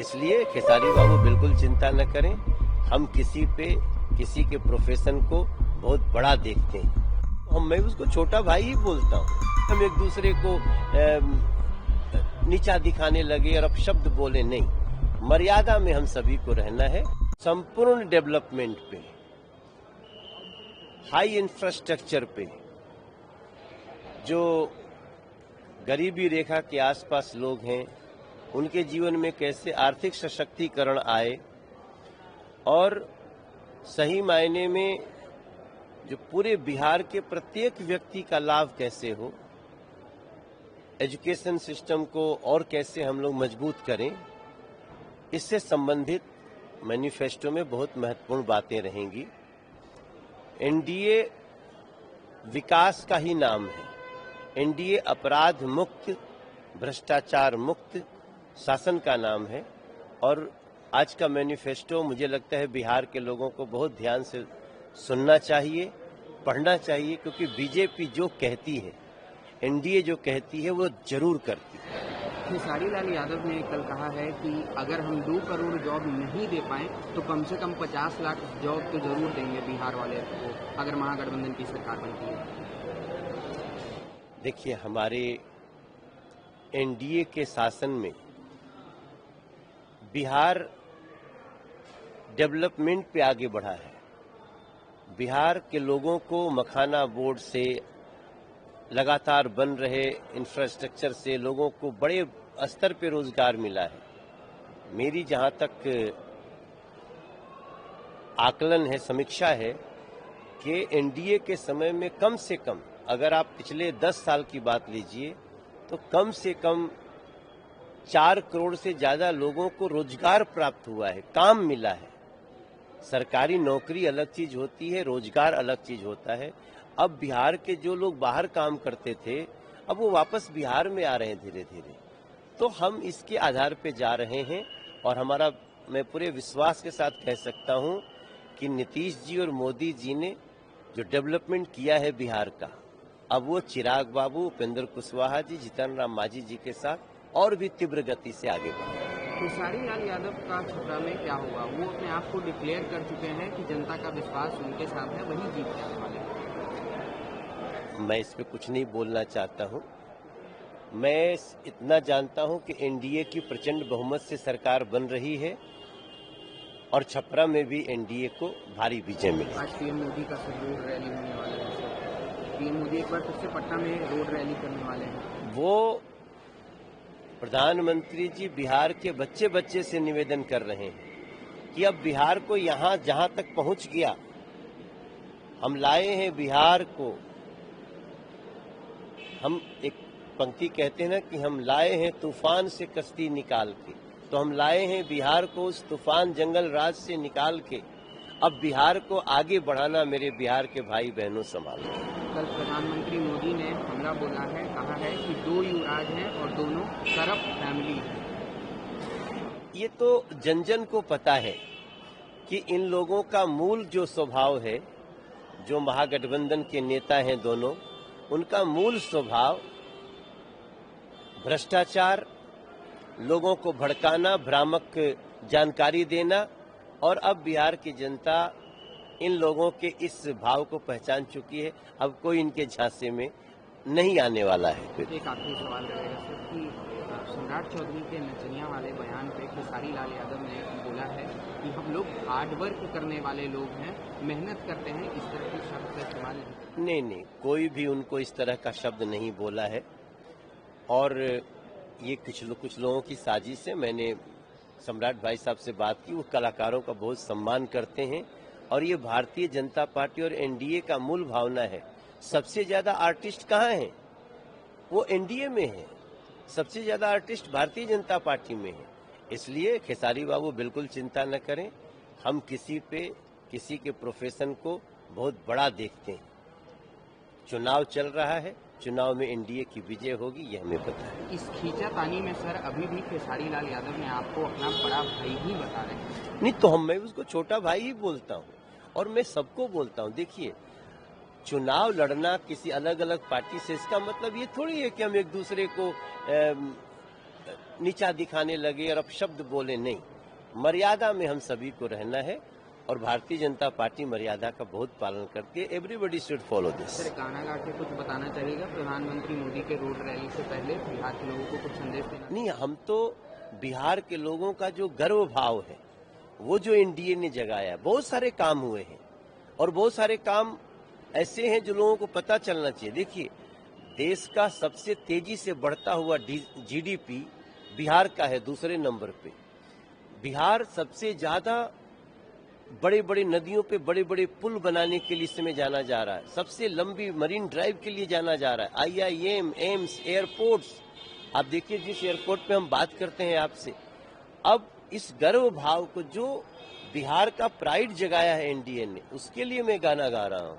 इसलिए खेसारी बाबू बिल्कुल चिंता न करें, हम किसी के प्रोफेशन को बहुत बड़ा देखते हैं। मैं उसको छोटा भाई ही बोलता हूँ। हम एक दूसरे को नीचा दिखाने लगे और अपशब्द बोले नहीं, मर्यादा में हम सभी को रहना है। संपूर्ण डेवलपमेंट पे, हाई इंफ्रास्ट्रक्चर पे, जो गरीबी रेखा के आसपास लोग हैं उनके जीवन में कैसे आर्थिक सशक्तिकरण आए और सही मायने में जो पूरे बिहार के प्रत्येक व्यक्ति का लाभ कैसे हो, एजुकेशन सिस्टम को और कैसे हम लोग मजबूत करें, इससे संबंधित मैनिफेस्टो में बहुत महत्वपूर्ण बातें रहेंगी। एनडीए विकास का ही नाम है। एनडीए अपराध मुक्त, भ्रष्टाचार मुक्त शासन का नाम है और आज का मैनिफेस्टो मुझे लगता है बिहार के लोगों को बहुत ध्यान से सुनना चाहिए, पढ़ना चाहिए, क्योंकि बीजेपी जो कहती है, एनडीए जो कहती है वो जरूर करती है। खेसारी लाल यादव ने कल कहा है कि अगर हम 2 करोड़ जॉब नहीं दे पाए तो कम से कम 50 लाख जॉब तो जरूर देंगे बिहार वाले को, अगर महागठबंधन की सरकार बनती है। देखिए, हमारे एनडीए के शासन में बिहार डेवलपमेंट पे आगे बढ़ा है। बिहार के लोगों को मखाना बोर्ड से, लगातार बन रहे इंफ्रास्ट्रक्चर से लोगों को बड़े स्तर पे रोजगार मिला है। मेरी जहां तक आकलन है, समीक्षा है कि एनडीए के समय में कम से कम, अगर आप पिछले 10 साल की बात लीजिए तो कम से कम 4 करोड़ से ज्यादा लोगों को रोजगार प्राप्त हुआ है, काम मिला है। सरकारी नौकरी अलग चीज होती है, रोजगार अलग चीज होता है। अब बिहार के जो लोग बाहर काम करते थे, अब वो वापस बिहार में आ रहे हैं धीरे धीरे। तो हम इसके आधार पे जा रहे हैं और मैं पूरे विश्वास के साथ कह सकता हूं कि नीतीश जी और मोदी जी ने जो डेवलपमेंट किया है बिहार का, अब वो चिराग बाबू, उपेंद्र कुशवाहा जी, जीतन राम मांझी जी के साथ और भी तीव्र गति से आगे बढ़े। खेसारी लाल यादव का छपरा में क्या होगा? वो अपने आप को डिक्लेयर कर चुके हैं कि जनता का विश्वास उनके साथ है, वही जीत जाने वाले हैं। मैं इस पे कुछ नहीं बोलना चाहता हूं। मैं इतना जानता हूं कि एनडीए की प्रचंड बहुमत से सरकार बन रही है और छपरा में भी एनडीए को भारी विजय मिली। आज पीएम मोदी का रोड रैली होने वाला है। पीएम मोदी एक बार फिर से पटना में रोड रैली करने वाले हैं। वो प्रधानमंत्री जी बिहार के बच्चे बच्चे से निवेदन कर रहे हैं कि अब बिहार को यहां जहां तक पहुंच गया, हम लाए हैं बिहार को, हम एक पंक्ति कहते हैं ना कि हम लाए हैं तूफान से कश्ती निकाल के, तो हम लाए हैं बिहार को उस तूफान जंगल राज से निकाल के अब बिहार को आगे बढ़ाना मेरे बिहार के भाई बहनों संभालो। कल प्रधानमंत्री मोदी ने हमला बोला है, कहा है कि 2 युवराज हैं और दोनों करप्ट फैमिली है। ये तो जन जन को पता है कि इन लोगों का मूल जो स्वभाव है, जो महागठबंधन के नेता हैं दोनों, उनका मूल स्वभाव भ्रष्टाचार, लोगों को भड़काना, भ्रामक जानकारी देना, और अब बिहार की जनता इन लोगों के इस भाव को पहचान चुकी है। अब कोई इनके झांसे में नहीं आने वाला है। एक आखिरी सवाल रहेगा सर कि सम्राट चौधरी के नचनिया वाले बयान पे खेसारी लाल यादव ने बोला है कि हम लोग हार्ड वर्क करने वाले लोग हैं, मेहनत करते हैं, इस तरह के शब्द का इस्तेमाल नहीं, कोई भी उनको इस तरह का शब्द नहीं बोला है और ये कुछ लोगों की साजिश है। मैंने सम्राट भाई साहब से बात की, वो कलाकारों का बहुत सम्मान करते हैं और ये भारतीय जनता पार्टी और एनडीए का मूल भावना है। सबसे ज्यादा आर्टिस्ट कहाँ हैं? वो एनडीए में है। सबसे ज्यादा आर्टिस्ट भारतीय जनता पार्टी में है। इसलिए खेसारी बाबू बिल्कुल चिंता न करें, हम किसी के प्रोफेशन को बहुत बड़ा देखते हैं। चुनाव चल रहा है, चुनाव में एनडीए की विजय होगी, यह हमें पता है। इस खींचातानी में सर अभी भी खेसारी लाल यादव ने आपको अपना बड़ा भाई ही बता रहे हैं। नहीं तो मैं उसको छोटा भाई ही बोलता हूँ और मैं सबको बोलता हूँ। देखिए, चुनाव लड़ना किसी अलग अलग पार्टी से, इसका मतलब ये थोड़ी है कि हम एक दूसरे को नीचा दिखाने लगे और अपशब्द बोले, नहीं। मर्यादा में हम सभी को रहना है और भारतीय जनता पार्टी मर्यादा का बहुत पालन करती है। Everybody should follow this. Sir, गाना गा के कुछ बताना चाहिएगा प्रधानमंत्री मोदी के रोड रैली से पहले बिहार के लोगों को कुछ संदेश देना? नहीं, हम तो बिहार के लोगों का जो गर्व भाव है वो जो एनडीए ने जगाया, बहुत सारे काम हुए हैं और बहुत सारे काम ऐसे हैं जो लोगों को पता चलना चाहिए। देखिए, देश का सबसे तेजी से बढ़ता हुआ जीडीपी बिहार का है, दूसरे नंबर पे। बिहार सबसे ज्यादा बड़े बड़े नदियों पे बड़े बड़े पुल बनाने के लिए इस समय जाना जा रहा है, सबसे लंबी मरीन ड्राइव के लिए जाना जा रहा है। आईआईएम, एम्स, एयरपोर्ट्स, आप देखिए जिस एयरपोर्ट पे हम बात करते हैं आपसे, अब इस गर्व भाव को जो बिहार का प्राइड जगाया है एनडीए ने, उसके लिए मैं गाना गा रहा हूँ।